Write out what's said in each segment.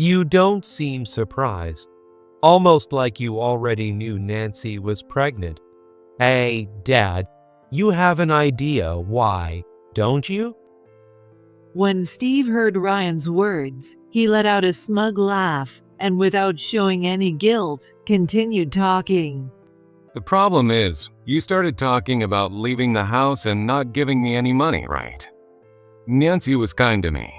You don't seem surprised, almost like you already knew Nancy was pregnant. Hey, Dad, you have an idea why, don't you? When Steve heard Ryan's words, he let out a smug laugh and, without showing any guilt, continued talking. The problem is, you started talking about leaving the house and not giving me any money, right? Nancy was kind to me.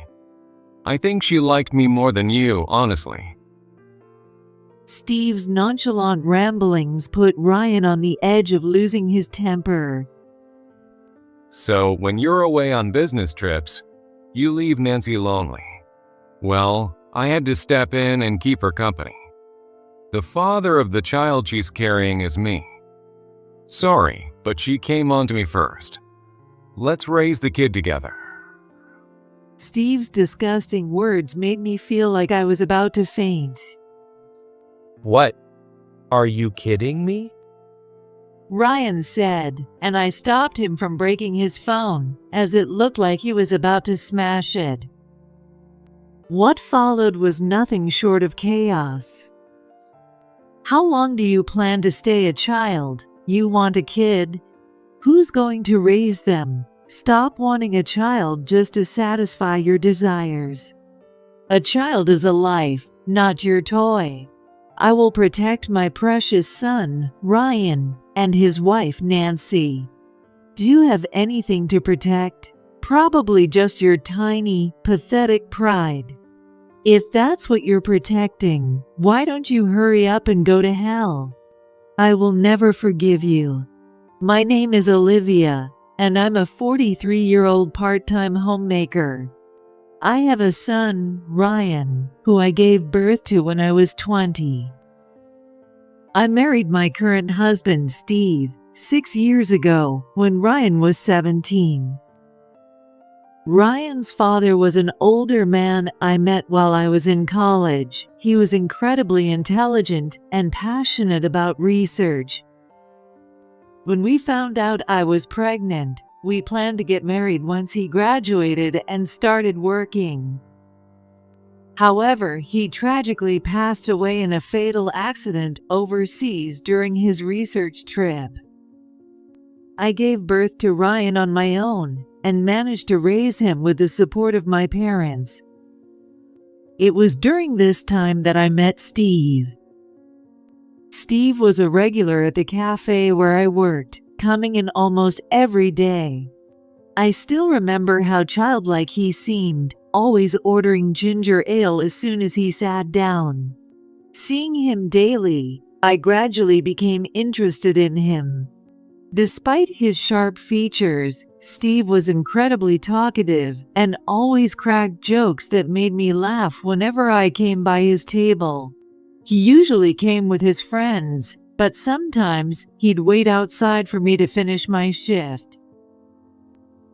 I think she liked me more than you, honestly. Steve's nonchalant ramblings put Ryan on the edge of losing his temper. So, when you're away on business trips, you leave Nancy lonely. Well, I had to step in and keep her company. The father of the child she's carrying is me. Sorry, but she came on to me first. Let's raise the kid together. Steve's disgusting words made me feel like I was about to faint. What? Are you kidding me? Ryan said, and I stopped him from breaking his phone, as it looked like he was about to smash it. What followed was nothing short of chaos. How long do you plan to stay a child? You want a kid? Who's going to raise them? Stop wanting a child just to satisfy your desires. A child is a life, not your toy. I will protect my precious son, Ryan, and his wife, Nancy. Do you have anything to protect? Probably just your tiny, pathetic pride. If that's what you're protecting, why don't you hurry up and go to hell? I will never forgive you. My name is Olivia, and I'm a 43-year-old part-time homemaker. I have a son, Ryan, who I gave birth to when I was 20. I married my current husband, Steve, 6 years ago, when Ryan was 17. Ryan's father was an older man I met while I was in college. He was incredibly intelligent and passionate about research. When we found out I was pregnant, we planned to get married once he graduated and started working. However, he tragically passed away in a fatal accident overseas during his research trip. I gave birth to Ryan on my own and managed to raise him with the support of my parents. It was during this time that I met Steve. Steve was a regular at the cafe where I worked, coming in almost every day. I still remember how childlike he seemed, always ordering ginger ale as soon as he sat down. Seeing him daily, I gradually became interested in him. Despite his sharp features, Steve was incredibly talkative and always cracked jokes that made me laugh whenever I came by his table. He usually came with his friends, but sometimes he'd wait outside for me to finish my shift.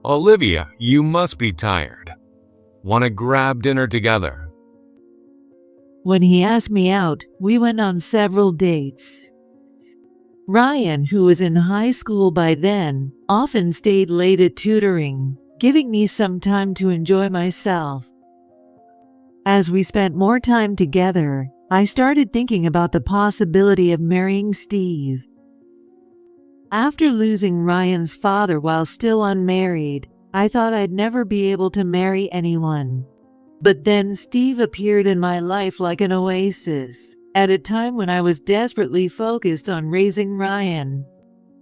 Olivia, you must be tired. Want to grab dinner together? When he asked me out, we went on several dates. Ryan, who was in high school by then, often stayed late at tutoring, giving me some time to enjoy myself. As we spent more time together, I started thinking about the possibility of marrying Steve. After losing Ryan's father while still unmarried, I thought I'd never be able to marry anyone. But then Steve appeared in my life like an oasis, at a time when I was desperately focused on raising Ryan.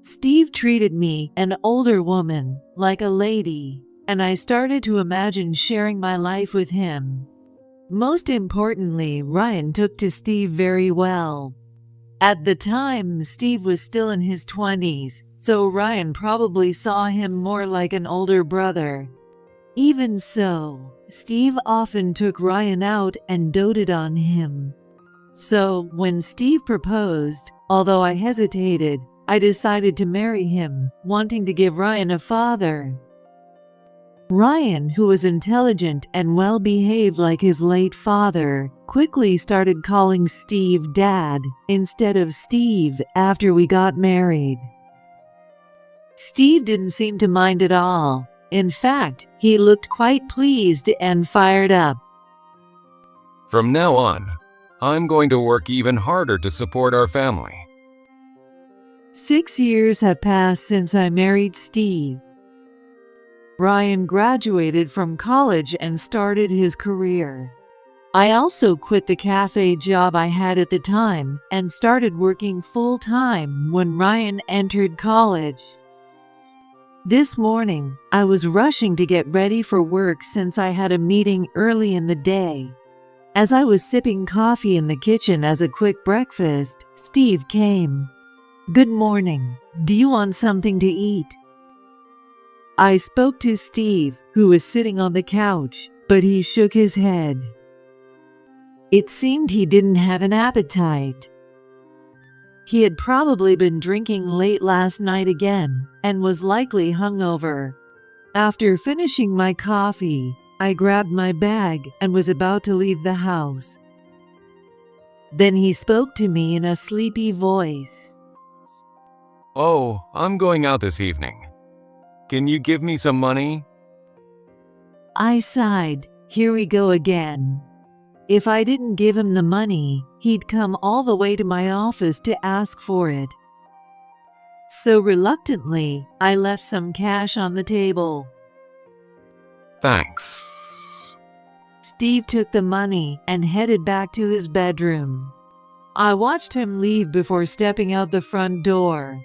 Steve treated me, an older woman, like a lady, and I started to imagine sharing my life with him. Most importantly, Ryan took to Steve very well. At the time, Steve was still in his 20s, so Ryan probably saw him more like an older brother. Even so, Steve often took Ryan out and doted on him. So, when Steve proposed, although I hesitated, I decided to marry him, wanting to give Ryan a father. Ryan, who was intelligent and well-behaved like his late father, quickly started calling Steve Dad instead of Steve after we got married. Steve didn't seem to mind at all. In fact, he looked quite pleased and fired up. From now on, I'm going to work even harder to support our family. 6 years have passed since I married Steve. Ryan graduated from college and started his career. I also quit the cafe job I had at the time and started working full-time when Ryan entered college. This morning, I was rushing to get ready for work since I had a meeting early in the day. As I was sipping coffee in the kitchen as a quick breakfast, Steve came. "Good morning. Do you want something to eat?" I spoke to Steve, who was sitting on the couch, but he shook his head. It seemed he didn't have an appetite. He had probably been drinking late last night again and was likely hungover. After finishing my coffee, I grabbed my bag and was about to leave the house. Then he spoke to me in a sleepy voice. "Oh, I'm going out this evening. Can you give me some money?" I sighed. Here we go again. If I didn't give him the money, he'd come all the way to my office to ask for it. So reluctantly, I left some cash on the table. "Thanks." Steve took the money and headed back to his bedroom. I watched him leave before stepping out the front door.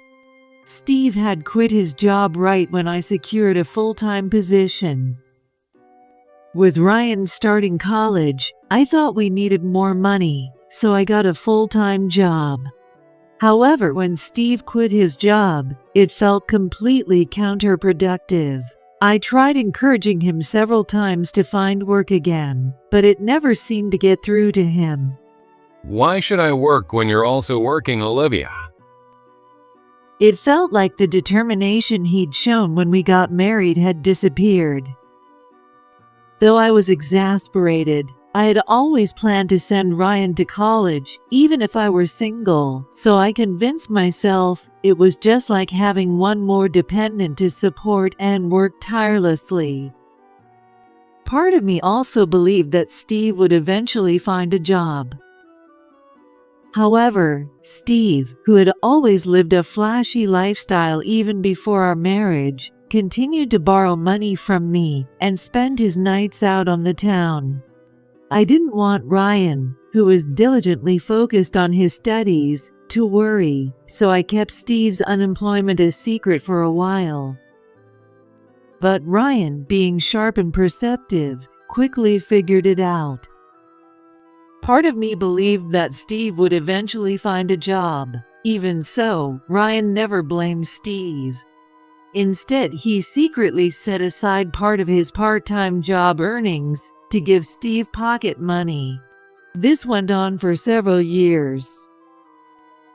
Steve had quit his job right when I secured a full-time position. With Ryan starting college, I thought we needed more money, so I got a full-time job. However, when Steve quit his job, it felt completely counterproductive. I tried encouraging him several times to find work again, but it never seemed to get through to him. "Why should I work when you're also working, Olivia?" It felt like the determination he'd shown when we got married had disappeared. Though I was exasperated, I had always planned to send Ryan to college, even if I were single, so I convinced myself it was just like having one more dependent to support and work tirelessly. Part of me also believed that Steve would eventually find a job. However, Steve, who had always lived a flashy lifestyle even before our marriage, continued to borrow money from me and spend his nights out on the town. I didn't want Ryan, who was diligently focused on his studies, to worry, so I kept Steve's unemployment a secret for a while. But Ryan, being sharp and perceptive, quickly figured it out. Part of me believed that Steve would eventually find a job. Even so, Ryan never blamed Steve. Instead, he secretly set aside part of his part-time job earnings to give Steve pocket money. This went on for several years.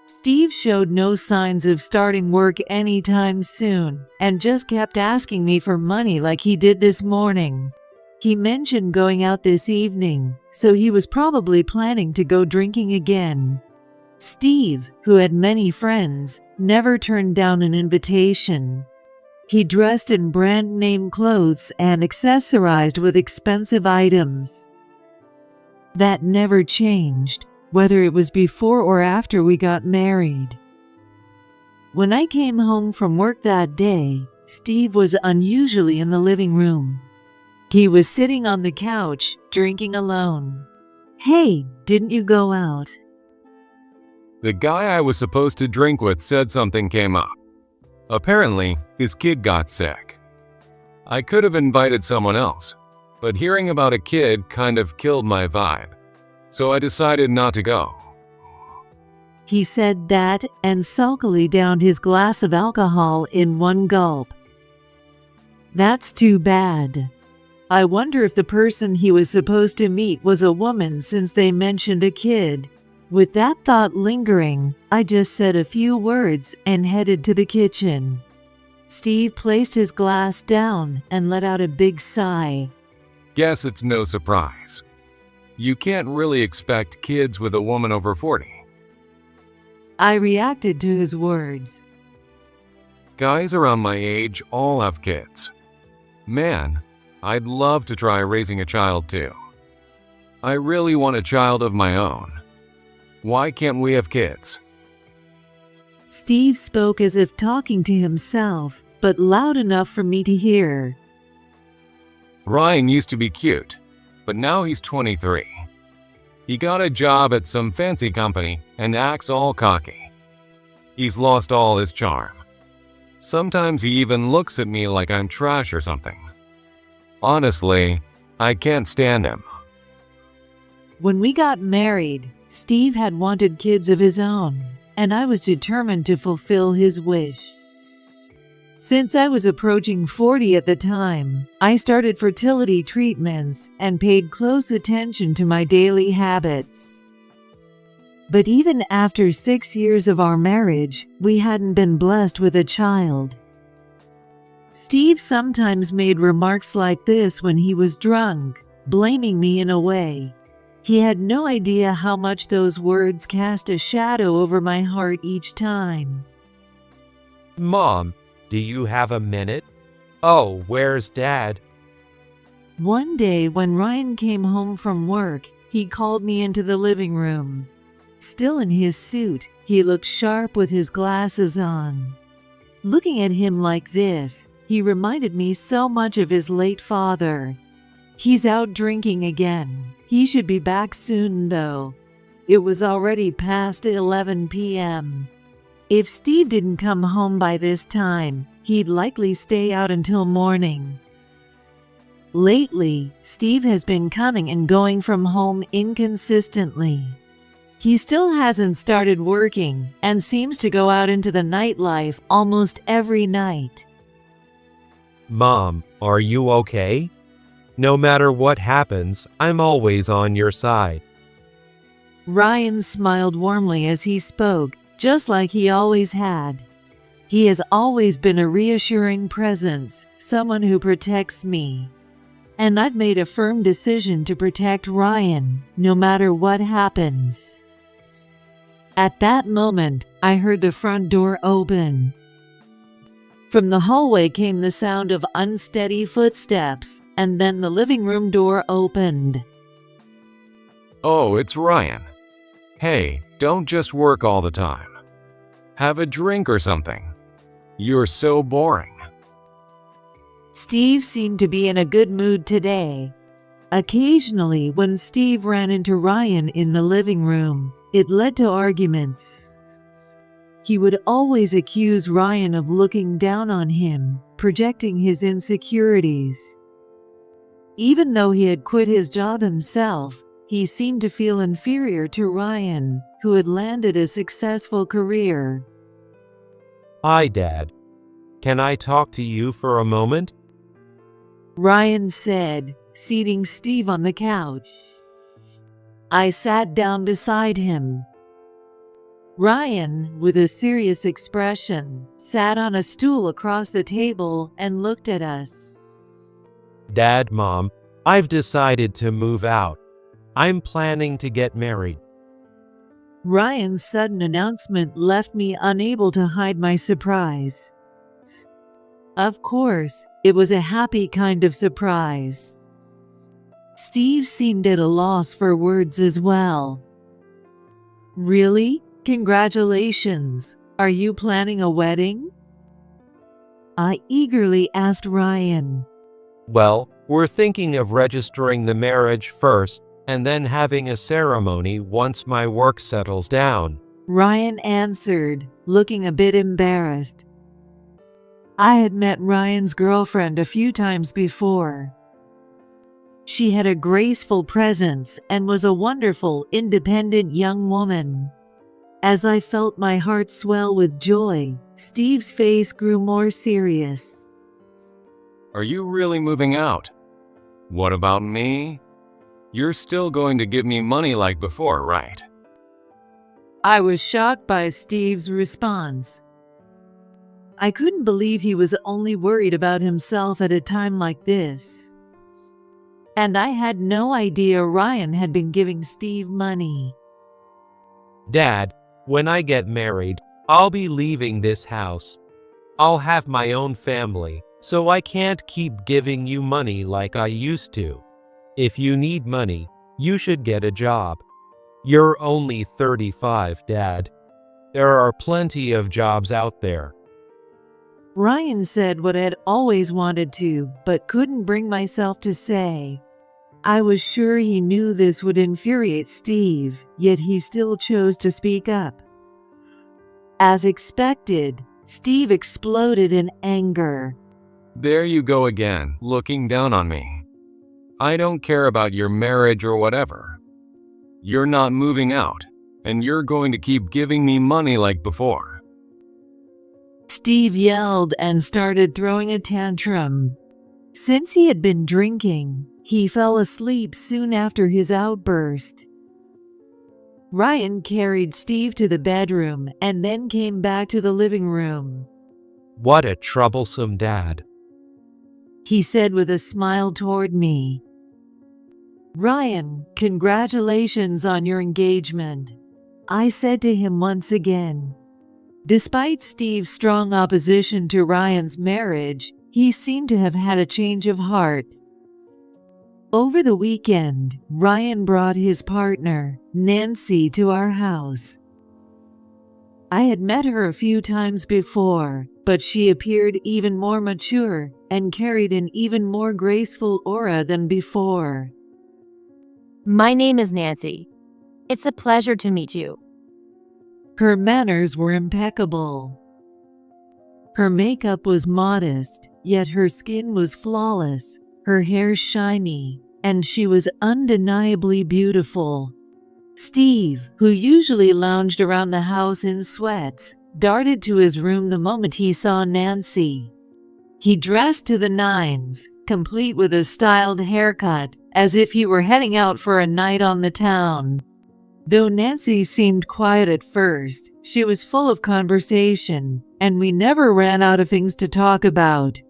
Steve showed no signs of starting work anytime soon and just kept asking me for money like he did this morning. He mentioned going out this evening, so he was probably planning to go drinking again. Steve, who had many friends, never turned down an invitation. He dressed in brand-name clothes and accessorized with expensive items. That never changed, whether it was before or after we got married. When I came home from work that day, Steve was unusually in the living room. He was sitting on the couch, drinking alone. "Hey, didn't you go out?" The guy I was supposed to drink with said something came up. Apparently, his kid got sick. I could have invited someone else, but hearing about a kid kind of killed my vibe, so I decided not to go. He said that and sulkily downed his glass of alcohol in one gulp. That's too bad. I wonder if the person he was supposed to meet was a woman since they mentioned a kid. With that thought lingering, I just said a few words and headed to the kitchen. Steve placed his glass down and let out a big sigh. Guess it's no surprise. You can't really expect kids with a woman over 40. I reacted to his words. Guys around my age all have kids. Man, I'd love to try raising a child too. I really want a child of my own. Why can't we have kids? Steve spoke as if talking to himself, but loud enough for me to hear. Ryan used to be cute, but now he's 23. He got a job at some fancy company and acts all cocky. He's lost all his charm. Sometimes he even looks at me like I'm trash or something. Honestly, I can't stand him. When we got married, Steve had wanted kids of his own, and I was determined to fulfill his wish. Since I was approaching 40 at the time, I started fertility treatments and paid close attention to my daily habits. But even after 6 years of our marriage, we hadn't been blessed with a child. Steve sometimes made remarks like this when he was drunk, blaming me in a way. He had no idea how much those words cast a shadow over my heart each time. Mom, do you have a minute? Oh, where's Dad? One day when Ryan came home from work, he called me into the living room. Still in his suit, he looked sharp with his glasses on. Looking at him like this, he reminded me so much of his late father. He's out drinking again. He should be back soon, though. It was already past 11 p.m. If Steve didn't come home by this time, he'd likely stay out until morning. Lately, Steve has been coming and going from home inconsistently. He still hasn't started working and seems to go out into the nightlife almost every night. Mom, are you okay? No matter what happens, I'm always on your side. Ryan smiled warmly as he spoke, just like he always had. He has always been a reassuring presence, someone who protects me. And I've made a firm decision to protect Ryan, no matter what happens. At that moment, I heard the front door open. From the hallway came the sound of unsteady footsteps, and then the living room door opened. Oh, it's Ryan. Hey, don't just work all the time. Have a drink or something. You're so boring. Steve seemed to be in a good mood today. Occasionally, when Steve ran into Ryan in the living room, it led to arguments. He would always accuse Ryan of looking down on him, projecting his insecurities. Even though he had quit his job himself, he seemed to feel inferior to Ryan, who had landed a successful career. Hi, Dad. Can I talk to you for a moment? Ryan said, seating Steve on the couch. I sat down beside him. Ryan, with a serious expression, sat on a stool across the table and looked at us. Dad, Mom, I've decided to move out. I'm planning to get married. Ryan's sudden announcement left me unable to hide my surprise. Of course, it was a happy kind of surprise. Steve seemed at a loss for words as well. Really? Congratulations. Are you planning a wedding? I eagerly asked Ryan. Well, we're thinking of registering the marriage first, and then having a ceremony once my work settles down. Ryan answered, looking a bit embarrassed. I had met Ryan's girlfriend a few times before. She had a graceful presence and was a wonderful, independent young woman. As I felt my heart swell with joy, Steve's face grew more serious. Are you really moving out? What about me? You're still going to give me money like before, right? I was shocked by Steve's response. I couldn't believe he was only worried about himself at a time like this. And I had no idea Ryan had been giving Steve money. Dad, when I get married, I'll be leaving this house. I'll have my own family, so I can't keep giving you money like I used to. If you need money, You should get a job. You're only 35, Dad. There are plenty of jobs out there. Ryan said what I'd always wanted to, but couldn't bring myself to say. I was sure he knew this would infuriate Steve, yet he still chose to speak up. As expected, Steve exploded in anger. There you go again, looking down on me. I don't care about your marriage or whatever. You're not moving out, and you're going to keep giving me money like before. Steve yelled and started throwing a tantrum. Since he had been drinking, he fell asleep soon after his outburst. Ryan carried Steve to the bedroom and then came back to the living room. What a troublesome dad. He said with a smile toward me. Ryan, congratulations on your engagement, I said to him once again. Despite Steve's strong opposition to Ryan's marriage, he seemed to have had a change of heart. Over the weekend, Ryan brought his partner, Nancy, to our house. I had met her a few times before, but she appeared even more mature and carried an even more graceful aura than before. My name is Nancy. It's a pleasure to meet you. Her manners were impeccable. Her makeup was modest, yet her skin was flawless, her hair shiny, and she was undeniably beautiful. Steve, who usually lounged around the house in sweats, darted to his room the moment he saw Nancy. He dressed to the nines, complete with a styled haircut, as if he were heading out for a night on the town. Though Nancy seemed quiet at first, she was full of conversation, and we never ran out of things to talk about.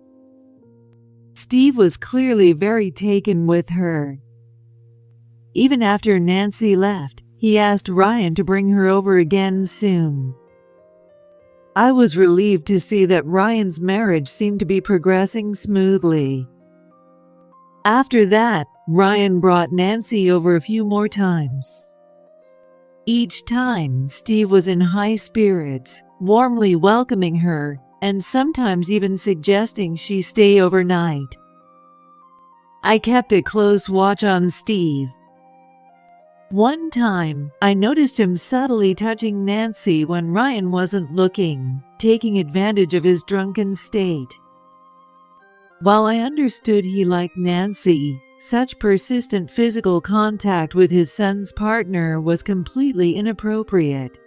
Steve was clearly very taken with her. Even after Nancy left, he asked Ryan to bring her over again soon. I was relieved to see that Ryan's marriage seemed to be progressing smoothly. After that, Ryan brought Nancy over a few more times. Each time, Steve was in high spirits, warmly welcoming her, and sometimes even suggesting she stay overnight. I kept a close watch on Steve. One time, I noticed him subtly touching Nancy when Ryan wasn't looking, taking advantage of his drunken state. While I understood he liked Nancy, such persistent physical contact with his son's partner was completely inappropriate.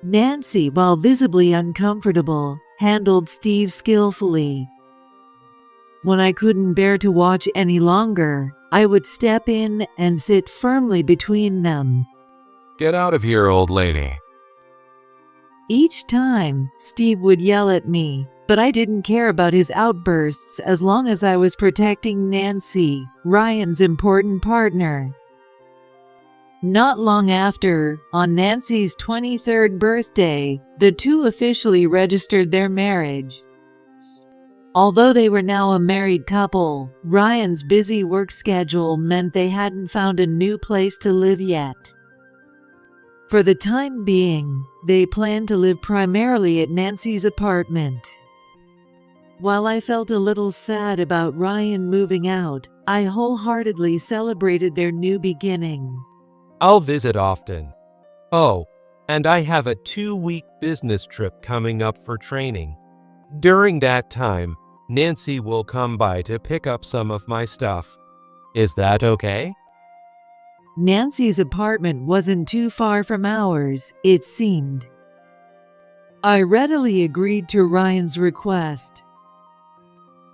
Nancy, while visibly uncomfortable, handled Steve skillfully. When I couldn't bear to watch any longer, I would step in and sit firmly between them. Get out of here, old lady. Each time, Steve would yell at me, but I didn't care about his outbursts as long as I was protecting Nancy, Ryan's important partner. Not long after, on Nancy's 23rd birthday, the two officially registered their marriage. Although they were now a married couple, Ryan's busy work schedule meant they hadn't found a new place to live yet. For the time being, they planned to live primarily at Nancy's apartment. While I felt a little sad about Ryan moving out, I wholeheartedly celebrated their new beginning. I'll visit often. Oh, and I have a 2-week business trip coming up for training. During that time, Nancy will come by to pick up some of my stuff. Is that okay? Nancy's apartment wasn't too far from ours, it seemed. I readily agreed to Ryan's request.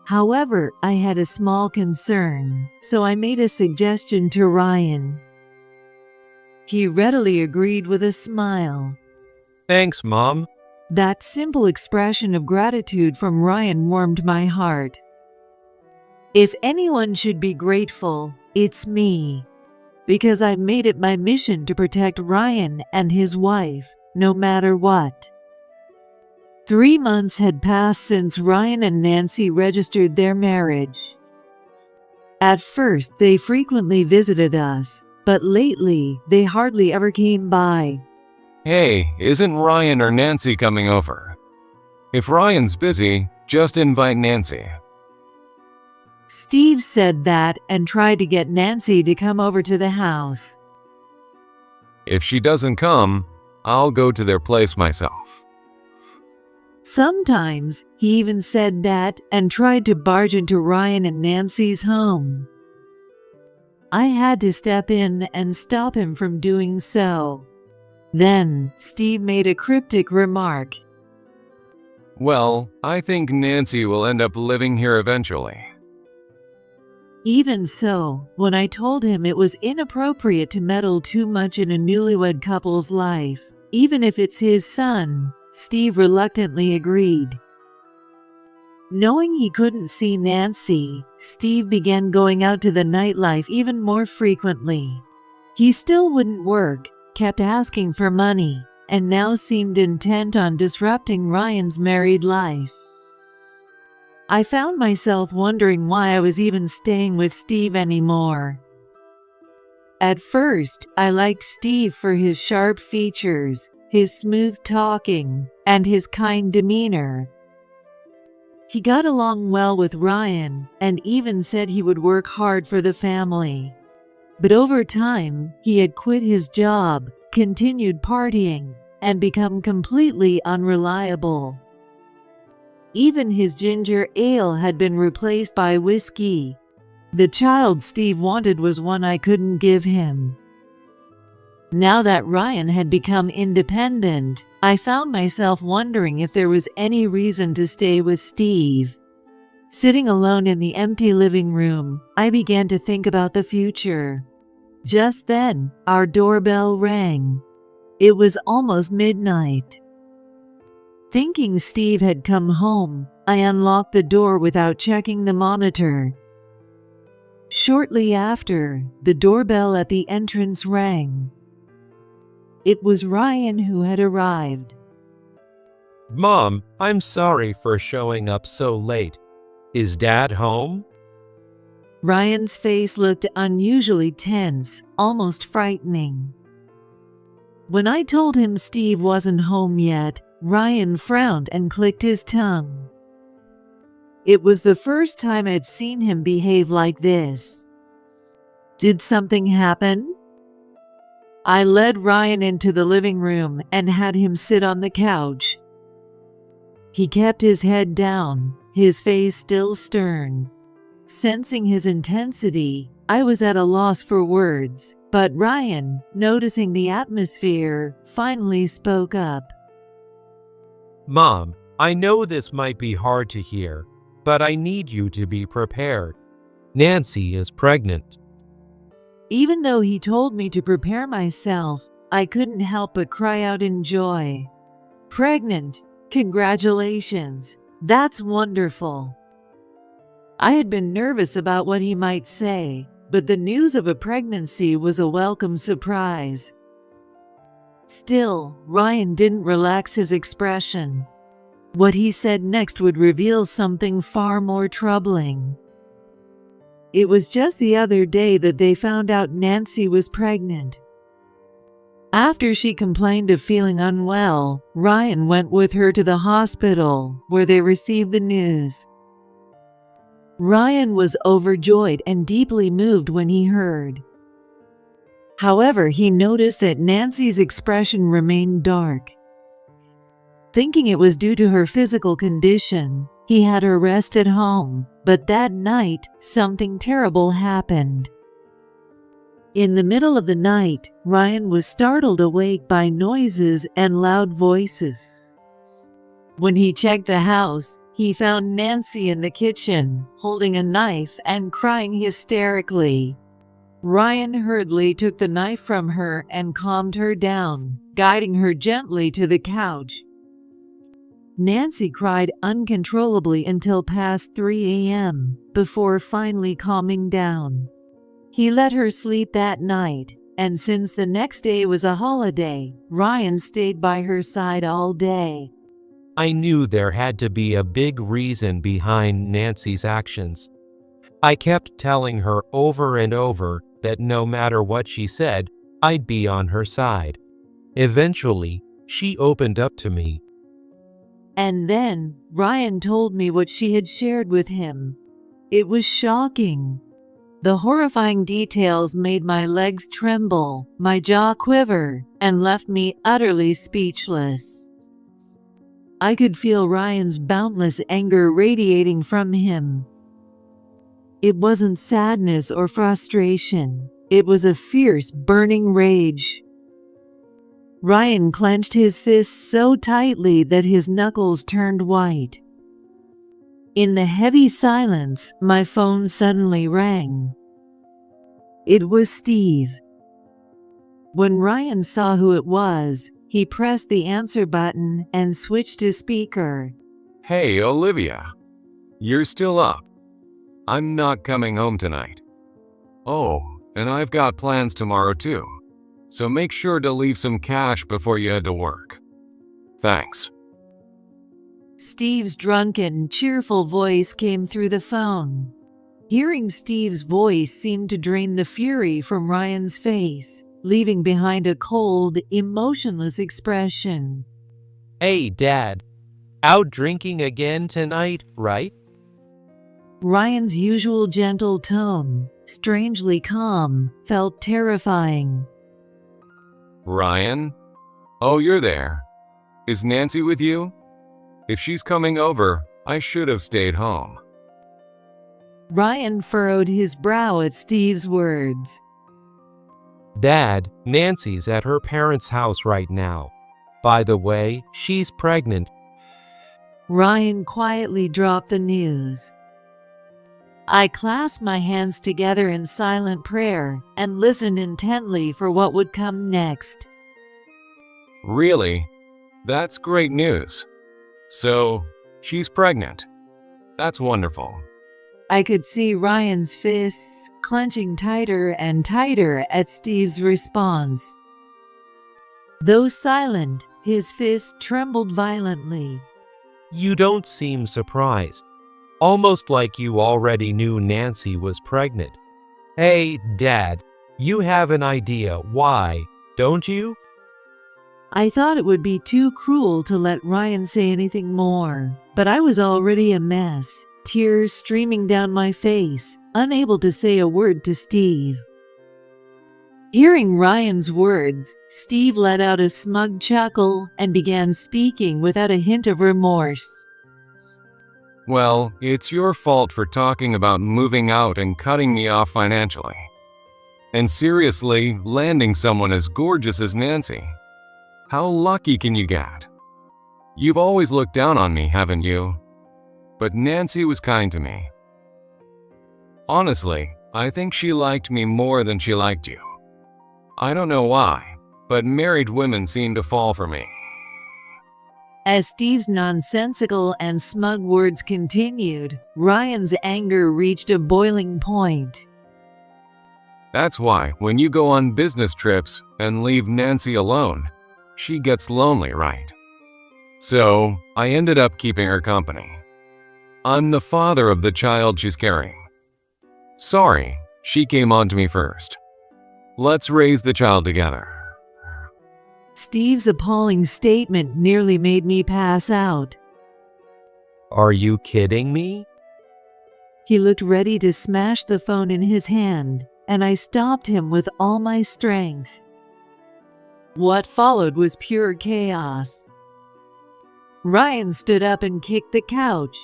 However, I had a small concern, so I made a suggestion to Ryan. He readily agreed with a smile. Thanks, Mom. That simple expression of gratitude from Ryan warmed my heart. If anyone should be grateful, it's me, because I've made it my mission to protect Ryan and his wife, no matter what. 3 months had passed since Ryan and Nancy registered their marriage. At first, they frequently visited us, but lately, they hardly ever came by. Hey, isn't Ryan or Nancy coming over? If Ryan's busy, just invite Nancy. Steve said that and tried to get Nancy to come over to the house. If she doesn't come, I'll go to their place myself. Sometimes, he even said that and tried to barge into Ryan and Nancy's home. I had to step in and stop him from doing so. Then, Steve made a cryptic remark. Well, I think Nancy will end up living here eventually. Even so, when I told him it was inappropriate to meddle too much in a newlywed couple's life, even if it's his son, Steve reluctantly agreed. Knowing he couldn't see Nancy, Steve began going out to the nightlife even more frequently. He still wouldn't work, kept asking for money, and now seemed intent on disrupting Ryan's married life. I found myself wondering why I was even staying with Steve anymore. At first, I liked Steve for his sharp features, his smooth talking, and his kind demeanor. He got along well with Ryan and even said he would work hard for the family. But over time, he had quit his job, continued partying, and become completely unreliable. Even his ginger ale had been replaced by whiskey. The child Steve wanted was one I couldn't give him. Now that Ryan had become independent, I found myself wondering if there was any reason to stay with Steve. Sitting alone in the empty living room, I began to think about the future. Just then, our doorbell rang. It was almost midnight. Thinking Steve had come home, I unlocked the door without checking the monitor. Shortly after, the doorbell at the entrance rang. It was Ryan who had arrived. Mom, I'm sorry for showing up so late. Is Dad home? Ryan's face looked unusually tense, almost frightening. When I told him Steve wasn't home yet, Ryan frowned and clicked his tongue. It was the first time I'd seen him behave like this. Did something happen? I led Ryan into the living room and had him sit on the couch. He kept his head down, his face still stern. Sensing his intensity, I was at a loss for words, but Ryan, noticing the atmosphere, finally spoke up. Mom, I know this might be hard to hear, but I need you to be prepared. Nancy is pregnant. Even though he told me to prepare myself, I couldn't help but cry out in joy. Pregnant! Congratulations! That's wonderful! I had been nervous about what he might say, but the news of a pregnancy was a welcome surprise. Still, Ryan didn't relax his expression. What he said next would reveal something far more troubling. It was just the other day that they found out Nancy was pregnant. After she complained of feeling unwell, Ryan went with her to the hospital, where they received the news. Ryan was overjoyed and deeply moved when he heard. However, he noticed that Nancy's expression remained dark. Thinking it was due to her physical condition, he had her rest at home, but that night, something terrible happened. In the middle of the night, Ryan was startled awake by noises and loud voices. When he checked the house, he found Nancy in the kitchen, holding a knife and crying hysterically. Ryan hurriedly took the knife from her and calmed her down, guiding her gently to the couch. Nancy cried uncontrollably until past 3 a.m., before finally calming down. He let her sleep that night, and since the next day was a holiday, Ryan stayed by her side all day. I knew there had to be a big reason behind Nancy's actions. I kept telling her over and over that no matter what she said, I'd be on her side. Eventually, she opened up to me. And then Ryan told me what she had shared with him. It was shocking. The horrifying details made my legs tremble, my jaw quiver, and left me utterly speechless. I could feel Ryan's boundless anger radiating from him. It wasn't sadness or frustration. It was a fierce, burning rage. Ryan clenched his fists so tightly that his knuckles turned white. In the heavy silence, my phone suddenly rang. It was Steve. When Ryan saw who it was, he pressed the answer button and switched to speaker. Hey, Olivia. You're still up. I'm not coming home tonight. Oh, and I've got plans tomorrow too. So make sure to leave some cash before you head to work. Thanks. Steve's drunken, cheerful voice came through the phone. Hearing Steve's voice seemed to drain the fury from Ryan's face, leaving behind a cold, emotionless expression. Hey, Dad. Out drinking again tonight, right? Ryan's usual gentle tone, strangely calm, felt terrifying. Ryan? Oh, you're there. Is Nancy with you? If she's coming over, I should have stayed home. Ryan furrowed his brow at Steve's words. Dad, Nancy's at her parents' house right now. By the way, she's pregnant. Ryan quietly dropped the news. I clasped my hands together in silent prayer and listened intently for what would come next. Really? That's great news. So, she's pregnant. That's wonderful. I could see Ryan's fists clenching tighter and tighter at Steve's response. Though silent, his fists trembled violently. You don't seem surprised. Almost like you already knew Nancy was pregnant. Hey, Dad, you have an idea why, don't you? I thought it would be too cruel to let Ryan say anything more, but I was already a mess, tears streaming down my face, unable to say a word to Steve. Hearing Ryan's words, Steve let out a smug chuckle and began speaking without a hint of remorse. Well, it's your fault for talking about moving out and cutting me off financially. And seriously, landing someone as gorgeous as Nancy. How lucky can you get? You've always looked down on me, haven't you? But Nancy was kind to me. Honestly, I think she liked me more than she liked you. I don't know why, but married women seem to fall for me. As Steve's nonsensical and smug words continued, Ryan's anger reached a boiling point. That's why when you go on business trips and leave Nancy alone, she gets lonely, right? So, I ended up keeping her company. I'm the father of the child she's carrying. Sorry, she came on to me first. Let's raise the child together. Steve's appalling statement nearly made me pass out. Are you kidding me? He looked ready to smash the phone in his hand, and I stopped him with all my strength. What followed was pure chaos. Ryan stood up and kicked the couch.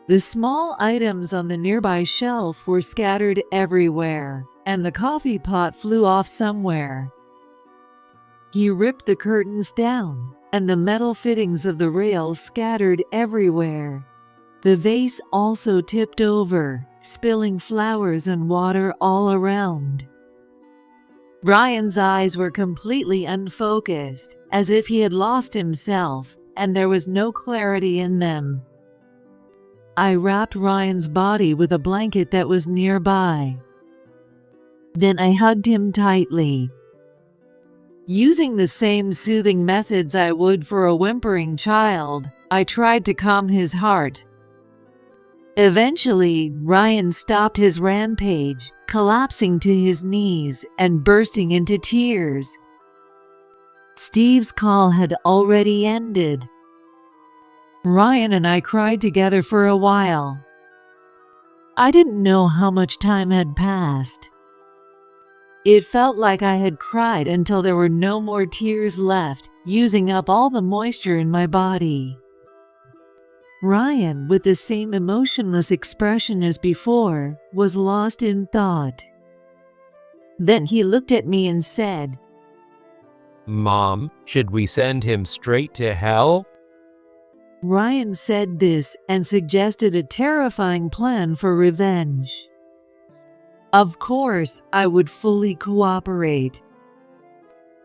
The small items on the nearby shelf were scattered everywhere, and the coffee pot flew off somewhere. He ripped the curtains down, and the metal fittings of the rails scattered everywhere. The vase also tipped over, spilling flowers and water all around. Ryan's eyes were completely unfocused, as if he had lost himself, and there was no clarity in them. I wrapped Ryan's body with a blanket that was nearby. Then I hugged him tightly. Using the same soothing methods I would for a whimpering child, I tried to calm his heart. Eventually, Ryan stopped his rampage, collapsing to his knees and bursting into tears. Steve's call had already ended. Ryan and I cried together for a while. I didn't know how much time had passed. It felt like I had cried until there were no more tears left, using up all the moisture in my body. Ryan, with the same emotionless expression as before, was lost in thought. Then he looked at me and said, "Mom, should we send him straight to hell?" Ryan said this and suggested a terrifying plan for revenge. Of course, I would fully cooperate.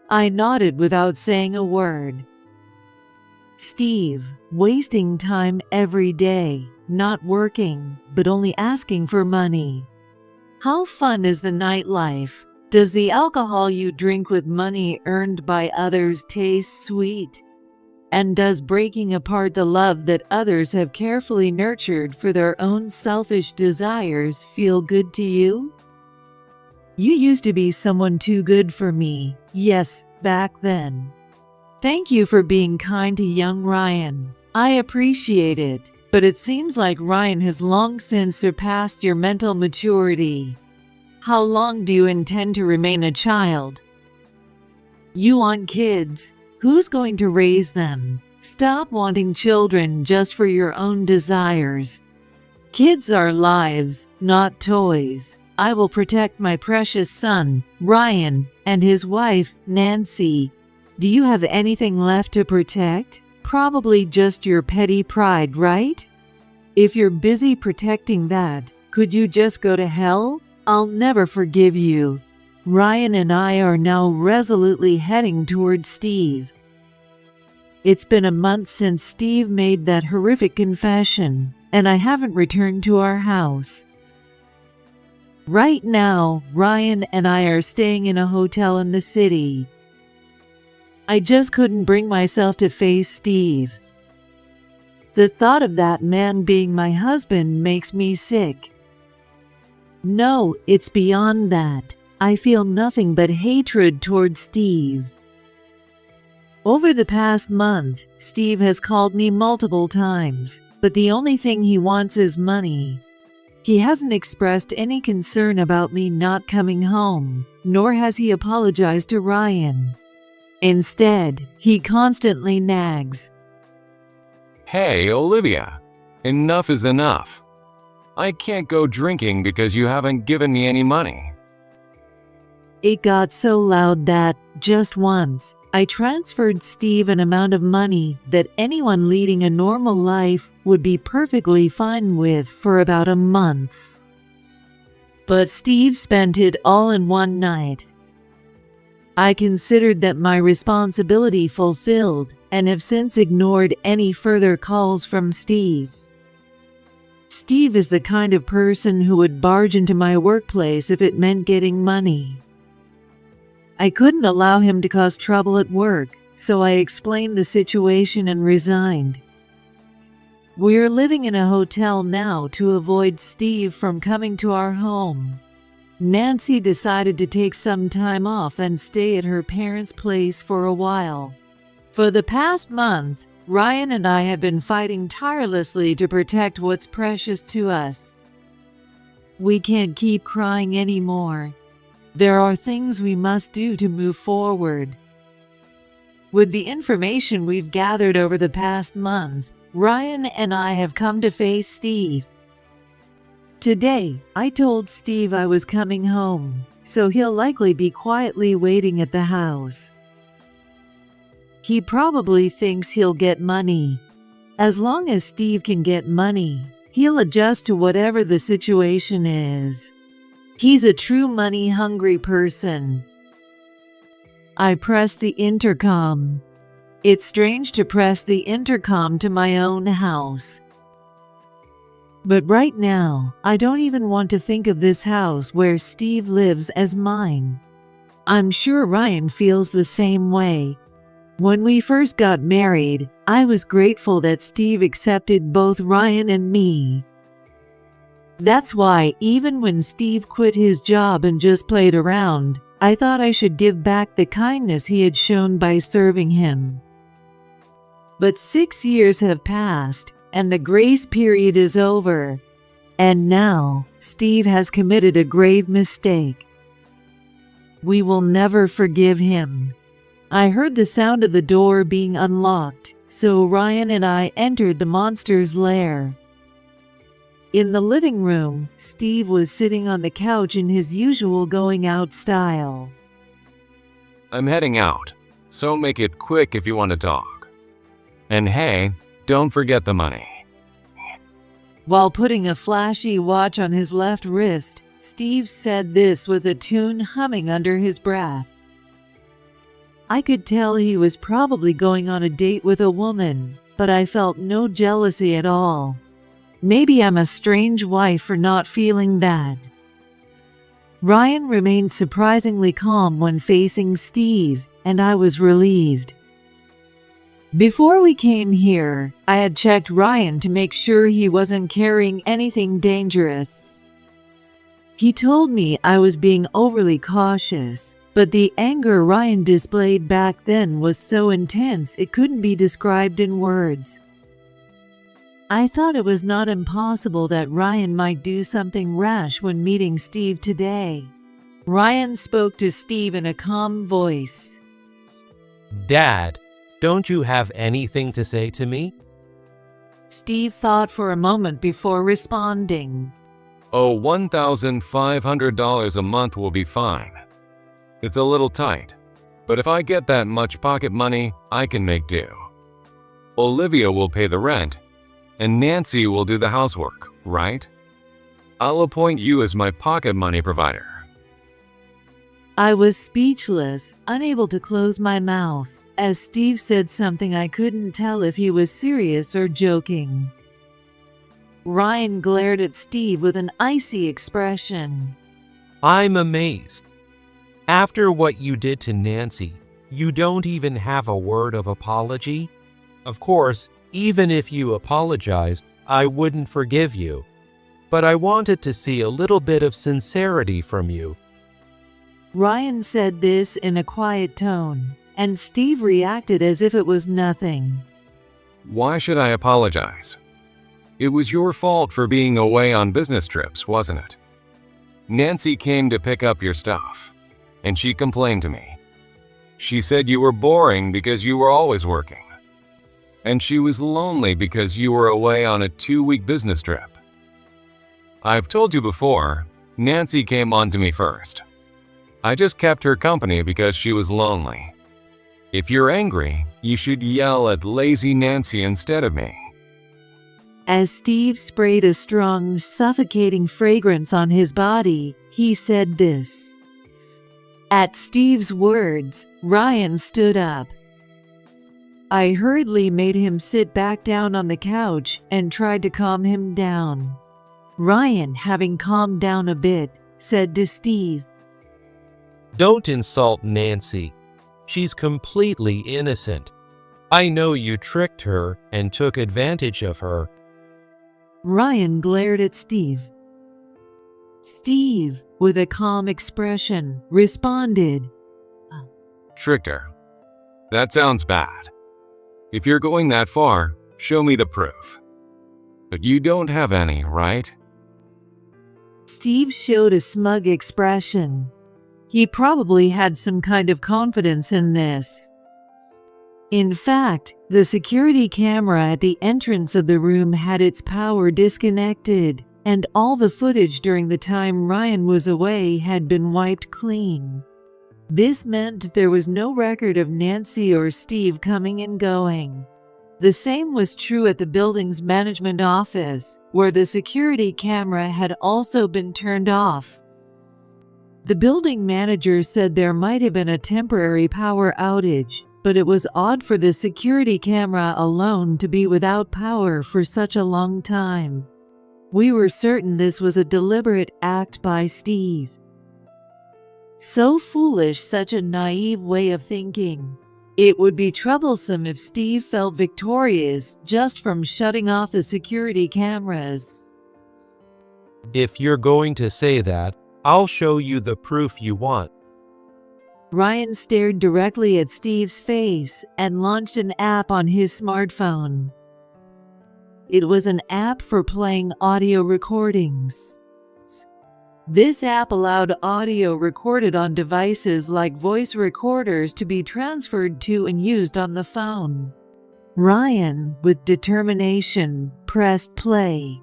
I nodded without saying a word. Steve, wasting time every day, not working, but only asking for money. How fun is the nightlife? Does the alcohol you drink with money earned by others taste sweet? And does breaking apart the love that others have carefully nurtured for their own selfish desires feel good to you? You used to be someone too good for me, yes, back then. Thank you for being kind to young Ryan. I appreciate it, but it seems like Ryan has long since surpassed your mental maturity. How long do you intend to remain a child? You want kids. Who's going to raise them? Stop wanting children just for your own desires. Kids are lives, not toys. I will protect my precious son, Ryan, and his wife, Nancy. Do you have anything left to protect? Probably just your petty pride, right? If you're busy protecting that, could you just go to hell? I'll never forgive you. Ryan and I are now resolutely heading toward Steve. It's been a month since Steve made that horrific confession, and I haven't returned to our house. Right now, Ryan and I are staying in a hotel in the city. I just couldn't bring myself to face Steve. The thought of that man being my husband makes me sick. No, it's beyond that. I feel nothing but hatred toward Steve. Over the past month, Steve has called me multiple times, but the only thing he wants is money. He hasn't expressed any concern about me not coming home, nor has he apologized to Ryan. Instead, he constantly nags. Hey, Olivia, enough is enough. I can't go drinking because you haven't given me any money. It got so loud that, just once, I transferred Steve an amount of money that anyone leading a normal life would be perfectly fine with for about a month. But Steve spent it all in one night. I considered that my responsibility fulfilled and have since ignored any further calls from Steve. Steve is the kind of person who would barge into my workplace if it meant getting money. I couldn't allow him to cause trouble at work, so I explained the situation and resigned. We're living in a hotel now to avoid Steve from coming to our home. Nancy decided to take some time off and stay at her parents' place for a while. For the past month, Ryan and I have been fighting tirelessly to protect what's precious to us. We can't keep crying anymore. There are things we must do to move forward. With the information we've gathered over the past month, Ryan and I have come to face Steve. Today, I told Steve I was coming home, so he'll likely be quietly waiting at the house. He probably thinks he'll get money. As long as Steve can get money, he'll adjust to whatever the situation is. He's a true money-hungry person. I pressed the intercom. It's strange to press the intercom to my own house. But right now, I don't even want to think of this house where Steve lives as mine. I'm sure Ryan feels the same way. When we first got married, I was grateful that Steve accepted both Ryan and me. That's why, even when Steve quit his job and just played around, I thought I should give back the kindness he had shown by serving him. But 6 years have passed, and the grace period is over. And now, Steve has committed a grave mistake. We will never forgive him. I heard the sound of the door being unlocked, so Ryan and I entered the monster's lair. In the living room, Steve was sitting on the couch in his usual going out style. I'm heading out, so make it quick if you want to talk. And hey, don't forget the money. While putting a flashy watch on his left wrist, Steve said this with a tune humming under his breath. I could tell he was probably going on a date with a woman, but I felt no jealousy at all. Maybe I'm a strange wife for not feeling that. Ryan remained surprisingly calm when facing Steve, and I was relieved. Before we came here, I had checked Ryan to make sure he wasn't carrying anything dangerous. He told me I was being overly cautious, but the anger Ryan displayed back then was so intense it couldn't be described in words. I thought it was not impossible that Ryan might do something rash when meeting Steve today. Ryan spoke to Steve in a calm voice. Dad, don't you have anything to say to me? Steve thought for a moment before responding. Oh, $1,500 a month will be fine. It's a little tight, but if I get that much pocket money, I can make do. Olivia will pay the rent, and Nancy will do the housework, right? I'll appoint you as my pocket money provider. I was speechless, unable to close my mouth, as Steve said something I couldn't tell if he was serious or joking. Ryan glared at Steve with an icy expression. I'm amazed. After what you did to Nancy, you don't even have a word of apology? Of course, even if you apologized, I wouldn't forgive you. But I wanted to see a little bit of sincerity from you. Ryan said this in a quiet tone, and Steve reacted as if it was nothing. Why should I apologize? It was your fault for being away on business trips, wasn't it? Nancy came to pick up your stuff, and she complained to me. She said you were boring because you were always working. And she was lonely because you were away on a 2-week business trip. I've told you before, Nancy came on to me first. I just kept her company because she was lonely. If you're angry, you should yell at lazy Nancy instead of me. As Steve sprayed a strong, suffocating fragrance on his body, he said this. At Steve's words, Ryan stood up. I hurriedly made him sit back down on the couch and tried to calm him down. Ryan, having calmed down a bit, said to Steve, Don't insult Nancy. She's completely innocent. I know you tricked her and took advantage of her. Ryan glared at Steve. Steve, with a calm expression, responded, Tricked her. That sounds bad. If you're going that far, show me the proof. But you don't have any, right? Steve showed a smug expression. He probably had some kind of confidence in this. In fact, the security camera at the entrance of the room had its power disconnected, and all the footage during the time Ryan was away had been wiped clean. This meant there was no record of Nancy or Steve coming and going. The same was true at the building's management office, where the security camera had also been turned off. The building manager said there might have been a temporary power outage, but it was odd for the security camera alone to be without power for such a long time. We were certain this was a deliberate act by Steve. So foolish, such a naive way of thinking. It would be troublesome if Steve felt victorious just from shutting off the security cameras. If you're going to say that, I'll show you the proof you want. Ryan stared directly at Steve's face and launched an app on his smartphone. It was an app for playing audio recordings. This app allowed audio recorded on devices like voice recorders to be transferred to and used on the phone. Ryan, with determination, pressed play.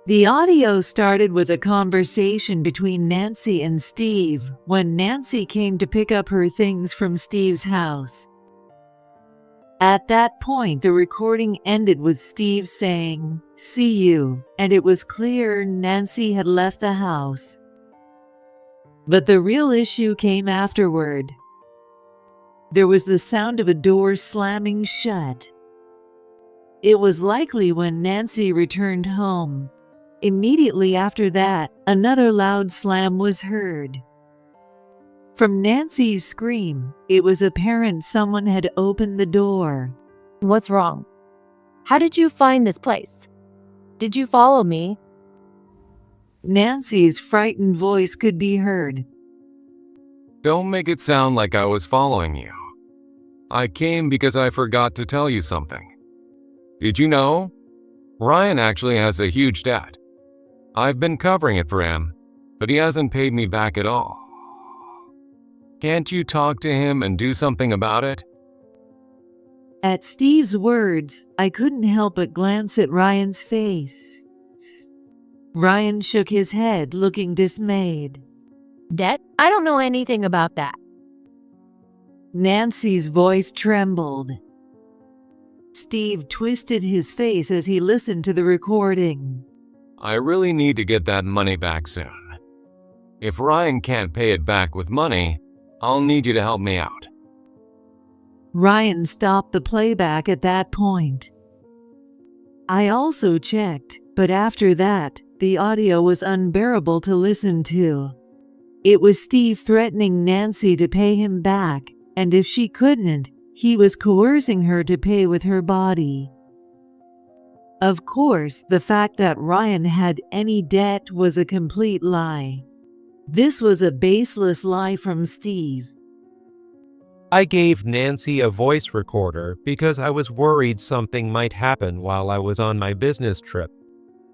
The audio started with a conversation between Nancy and Steve when Nancy came to pick up her things from Steve's house. At that point, the recording ended with Steve saying, "See you," and it was clear Nancy had left the house. But the real issue came afterward. There was the sound of a door slamming shut. It was likely when Nancy returned home. Immediately after that, another loud slam was heard. From Nancy's scream, it was apparent someone had opened the door. What's wrong? How did you find this place? Did you follow me? Nancy's frightened voice could be heard. Don't make it sound like I was following you. I came because I forgot to tell you something. Did you know? Ryan actually has a huge debt. I've been covering it for him, but he hasn't paid me back at all. Can't you talk to him and do something about it? At Steve's words, I couldn't help but glance at Ryan's face. Ryan shook his head, looking dismayed. Debt? I don't know anything about that. Nancy's voice trembled. Steve twisted his face as he listened to the recording. I really need to get that money back soon. If Ryan can't pay it back with money, I'll need you to help me out. Ryan stopped the playback at that point. I also checked, but after that, the audio was unbearable to listen to. It was Steve threatening Nancy to pay him back, and if she couldn't, he was coercing her to pay with her body. Of course, the fact that Ryan had any debt was a complete lie. This was a baseless lie from Steve. I gave Nancy a voice recorder because I was worried something might happen while I was on my business trip.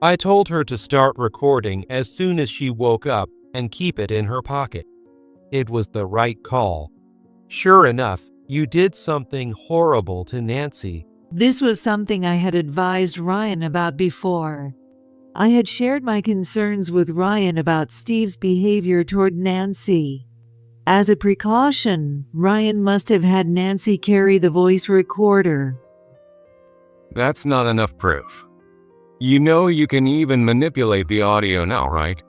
I told her to start recording as soon as she woke up and keep it in her pocket. It was the right call. Sure enough, you did something horrible to Nancy. This was something I had advised Ryan about before. I had shared my concerns with Ryan about Steve's behavior toward Nancy. As a precaution, Ryan must have had Nancy carry the voice recorder. That's not enough proof. You know you can even manipulate the audio now, right?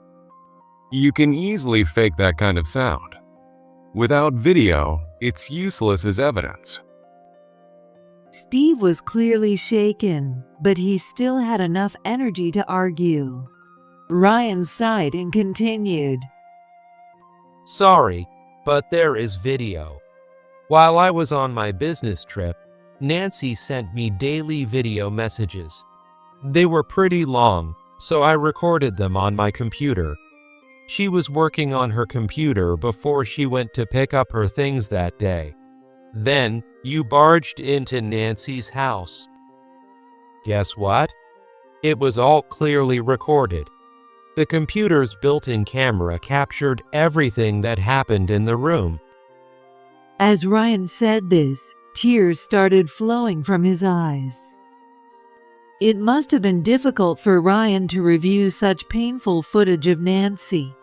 You can easily fake that kind of sound. Without video, it's useless as evidence. Steve was clearly shaken, but he still had enough energy to argue. Ryan sighed and continued. Sorry, but there is video. While I was on my business trip, Nancy sent me daily video messages. They were pretty long, so I recorded them on my computer. She was working on her computer before she went to pick up her things that day. Then, you barged into Nancy's house. Guess what? It was all clearly recorded. The computer's built-in camera captured everything that happened in the room. As Ryan said this, tears started flowing from his eyes. It must have been difficult for Ryan to review such painful footage of Nancy.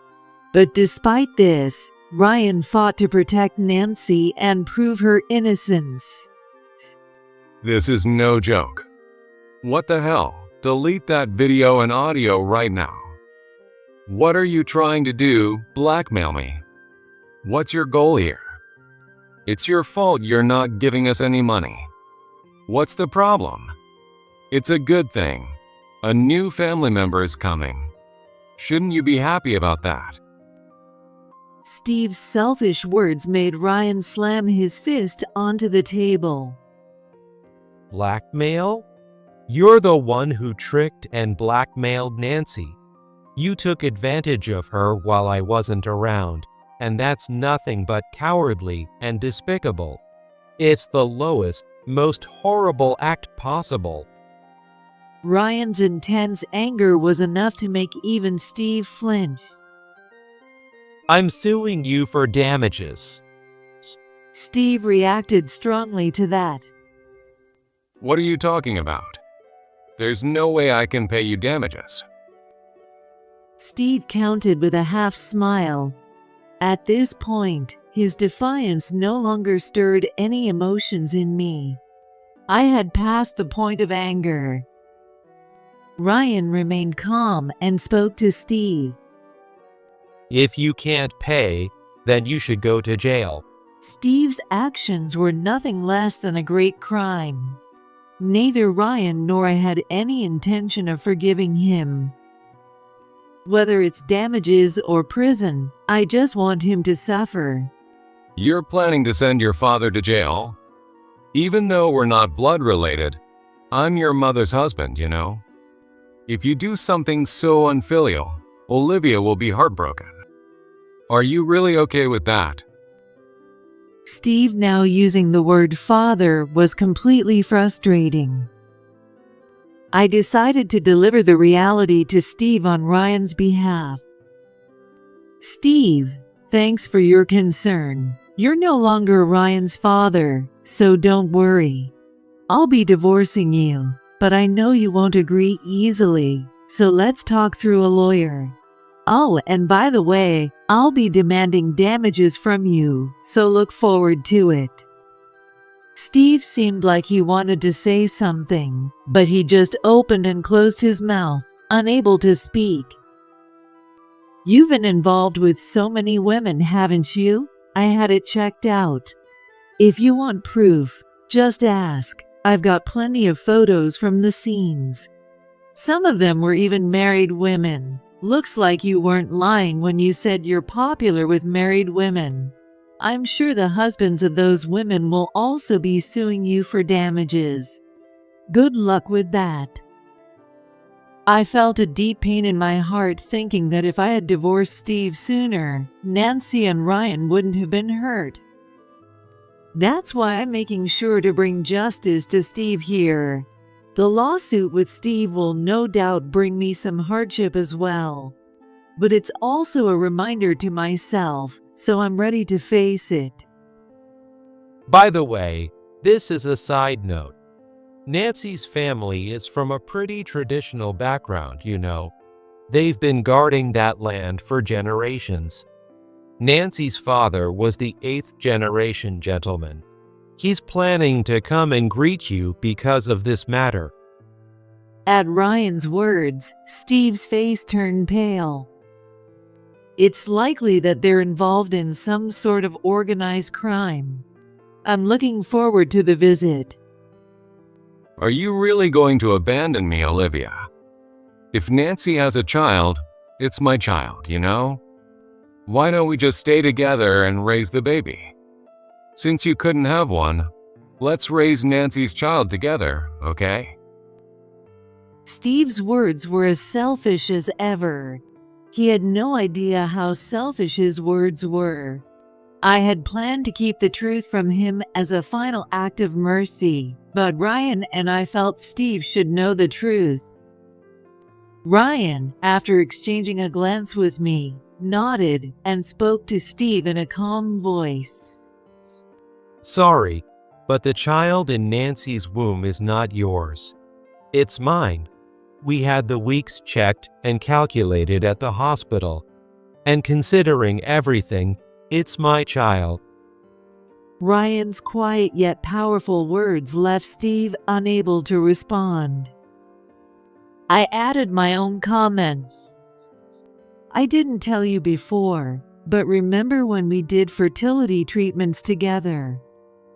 But despite this, Ryan fought to protect Nancy and prove her innocence. This is no joke. What the hell? Delete that video and audio right now. What are you trying to do? Blackmail me? What's your goal here? It's your fault you're not giving us any money. What's the problem? It's a good thing. A new family member is coming. Shouldn't you be happy about that? Steve's selfish words made Ryan slam his fist onto the table. Blackmail? You're the one who tricked and blackmailed Nancy. You took advantage of her while I wasn't around, and that's nothing but cowardly and despicable. It's the lowest, most horrible act possible. Ryan's intense anger was enough to make even Steve flinch. I'm suing you for damages. Steve reacted strongly to that. What are you talking about? There's no way I can pay you damages. Steve countered with a half smile. At this point, his defiance no longer stirred any emotions in me. I had passed the point of anger. Ryan remained calm and spoke to Steve. If you can't pay, then you should go to jail. Steve's actions were nothing less than a great crime. Neither Ryan nor I had any intention of forgiving him. Whether it's damages or prison, I just want him to suffer. You're planning to send your father to jail? Even though we're not blood related, I'm your mother's husband, you know? If you do something so unfilial, Olivia will be heartbroken. Are you really okay with that? Steve, now using the word father, was completely frustrating. I decided to deliver the reality to Steve on Ryan's behalf. Steve, thanks for your concern. You're no longer Ryan's father, so don't worry. I'll be divorcing you, but I know you won't agree easily, so let's talk through a lawyer. Oh, and by the way, I'll be demanding damages from you, so look forward to it. Steve seemed like he wanted to say something, but he just opened and closed his mouth, unable to speak. You've been involved with so many women, haven't you? I had it checked out. If you want proof, just ask. I've got plenty of photos from the scenes. Some of them were even married women. Looks like you weren't lying when you said you're popular with married women. I'm sure the husbands of those women will also be suing you for damages. Good luck with that. I felt a deep pain in my heart, thinking that if I had divorced Steve sooner, Nancy and Ryan wouldn't have been hurt. That's why I'm making sure to bring justice to Steve here. The lawsuit with Steve will no doubt bring me some hardship as well. But it's also a reminder to myself, so I'm ready to face it. By the way, this is a side note. Nancy's family is from a pretty traditional background, you know. They've been guarding that land for generations. Nancy's father was the 8th generation gentleman. He's planning to come and greet you because of this matter. At Ryan's words, Steve's face turned pale. It's likely that they're involved in some sort of organized crime. I'm looking forward to the visit. Are you really going to abandon me, Olivia? If Nancy has a child, it's my child, you know? Why don't we just stay together and raise the baby? Since you couldn't have one, let's raise Nancy's child together, okay? Steve's words were as selfish as ever. He had no idea how selfish his words were. I had planned to keep the truth from him as a final act of mercy, but Ryan and I felt Steve should know the truth. Ryan, after exchanging a glance with me, nodded and spoke to Steve in a calm voice. Sorry, but the child in Nancy's womb is not yours. It's mine. We had the weeks checked and calculated at the hospital. And considering everything, it's my child. Ryan's quiet yet powerful words left Steve unable to respond. I added my own comment. I didn't tell you before, but remember when we did fertility treatments together?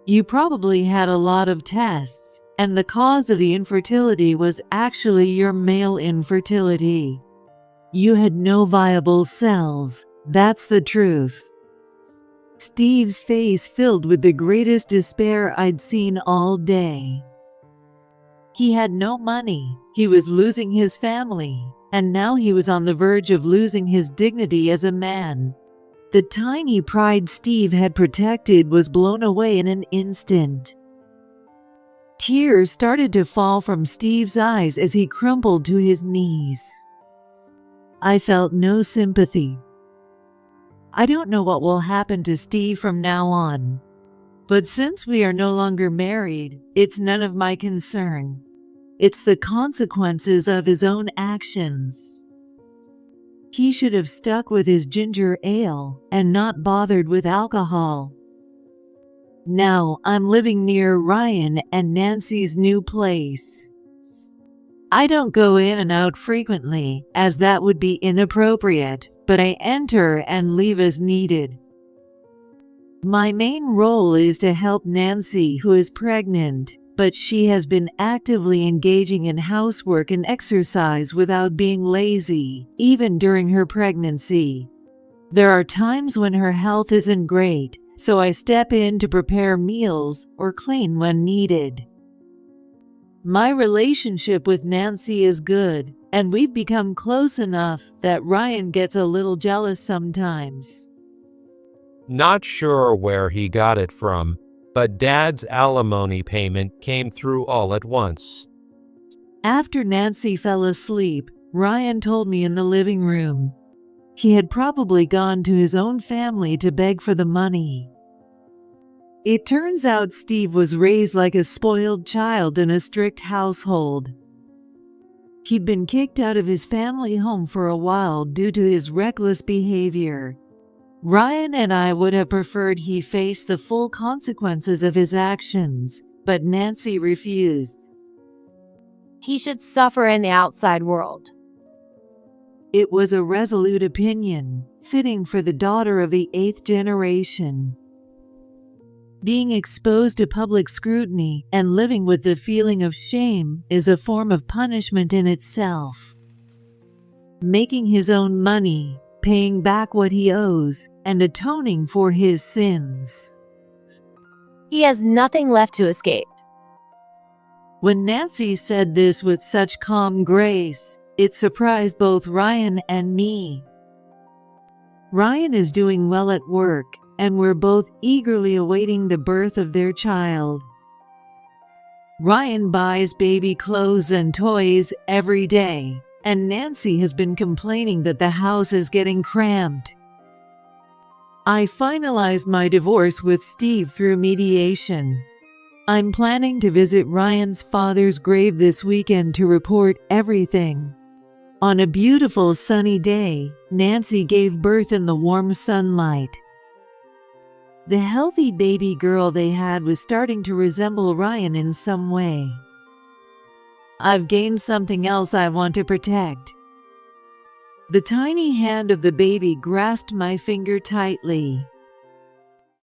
You probably had a lot of tests, and the cause of the infertility was actually your male infertility. You had no viable cells, that's the truth. Steve's face filled with the greatest despair I'd seen all day. He had no money, he was losing his family, and now he was on the verge of losing his dignity as a man. The tiny pride Steve had protected was blown away in an instant. Tears started to fall from Steve's eyes as he crumpled to his knees. I felt no sympathy. I don't know what will happen to Steve from now on. But since we are no longer married, it's none of my concern. It's the consequences of his own actions. He should have stuck with his ginger ale and not bothered with alcohol. Now I'm living near Ryan and Nancy's new place. I don't go in and out frequently, as that would be inappropriate, but I enter and leave as needed. My main role is to help Nancy, who is pregnant, but she has been actively engaging in housework and exercise without being lazy, even during her pregnancy. There are times when her health isn't great, so I step in to prepare meals or clean when needed. My relationship with Nancy is good, and we've become close enough that Ryan gets a little jealous sometimes. Not sure where he got it from, but Dad's alimony payment came through all at once. After Nancy fell asleep, Ryan told me in the living room. He had probably gone to his own family to beg for the money. It turns out Steve was raised like a spoiled child in a strict household. He'd been kicked out of his family home for a while due to his reckless behavior. Ryan and I would have preferred he face the full consequences of his actions, but Nancy refused. He should suffer in the outside world. It was a resolute opinion, fitting for the daughter of the 8th generation. Being exposed to public scrutiny and living with the feeling of shame is a form of punishment in itself. Making his own money, paying back what he owes, and atoning for his sins. He has nothing left to escape. When Nancy said this with such calm grace, it surprised both Ryan and me. Ryan is doing well at work, and we're both eagerly awaiting the birth of their child. Ryan buys baby clothes and toys every day, and Nancy has been complaining that the house is getting cramped. I finalized my divorce with Steve through mediation. I'm planning to visit Ryan's father's grave this weekend to report everything. On a beautiful sunny day, Nancy gave birth in the warm sunlight. The healthy baby girl they had was starting to resemble Ryan in some way. I've gained something else I want to protect. The tiny hand of the baby grasped my finger tightly.